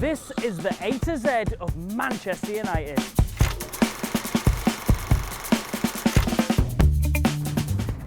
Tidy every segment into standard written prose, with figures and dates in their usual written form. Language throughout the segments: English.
This is the A to Z of Manchester United.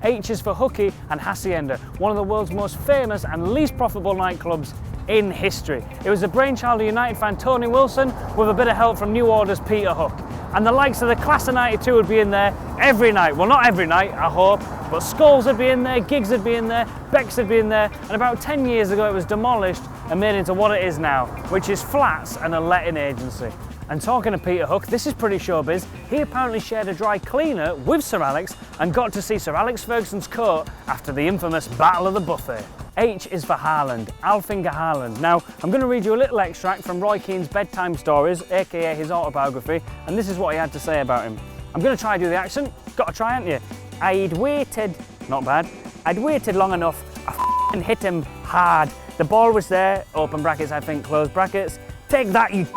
H is for Hooky and Hacienda, one of the world's most famous and least profitable nightclubs in history. It was the brainchild of United fan Tony Wilson with a bit of help from New Order's Peter Hook. And the likes of the class of 92 would be in there every night. Well, not every night, I hope, but Scholes would be in there, Giggs would be in there, Becks would be in there, and about 10 years ago it was demolished and made into what it is now, which is flats and a letting agency. And talking to Peter Hook, this is pretty showbiz. He apparently shared a dry cleaner with Sir Alex and got to see Sir Alex Ferguson's coat after the infamous Battle of the Buffet. H is for Haaland, Alfinger Haaland. Now, I'm going to read you a little extract from Roy Keane's Bedtime Stories, aka his autobiography, and this is what he had to say about him. I'm going to try to do the accent. Got to try, haven't you? I'd waited, not bad, I'd waited long enough, I f***ing hit him hard. The ball was there, open brackets, I think, close brackets. Take that, you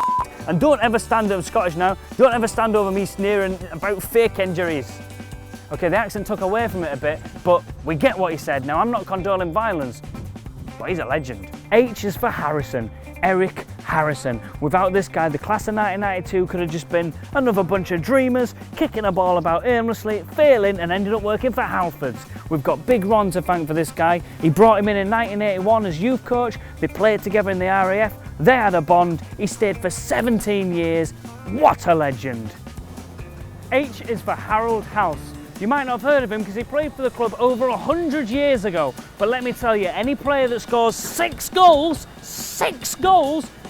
and don't ever stand over, Scottish now, don't ever stand over me sneering about fake injuries. Okay, the accent took away from it a bit, but we get what he said. Now, I'm not condoning violence, but he's a legend. H is for Harrison, Eric Harrison. Without this guy, the class of 1992 could have just been another bunch of dreamers, kicking a ball about aimlessly, failing, and ended up working for Halfords. We've got Big Ron to thank for this guy. He brought him in 1981 as youth coach. They played together in the RAF. They had a bond. He stayed for 17 years. What a legend. H is for Harold Halse. You might not have heard of him because he played for the club over 100 years ago. But let me tell you, any player that scores 6 goals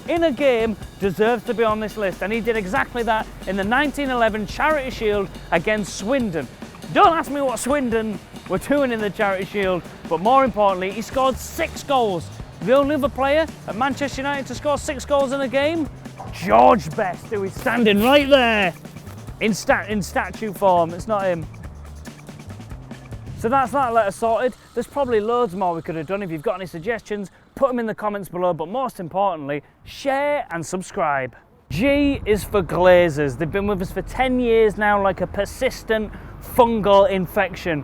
in a game deserves to be on this list. And he did exactly that in the 1911 Charity Shield against Swindon. Don't ask me what Swindon were doing in the Charity Shield, but more importantly, he scored 6 goals. The only other player at Manchester United to score 6 goals in a game? George Best, who is standing right there in statue form. It's not him. So that's that letter sorted. There's probably loads more we could have done. If you've got any suggestions, put them in the comments below, but most importantly, share and subscribe. G is for Glazers. They've been with us for 10 years now, like a persistent fungal infection.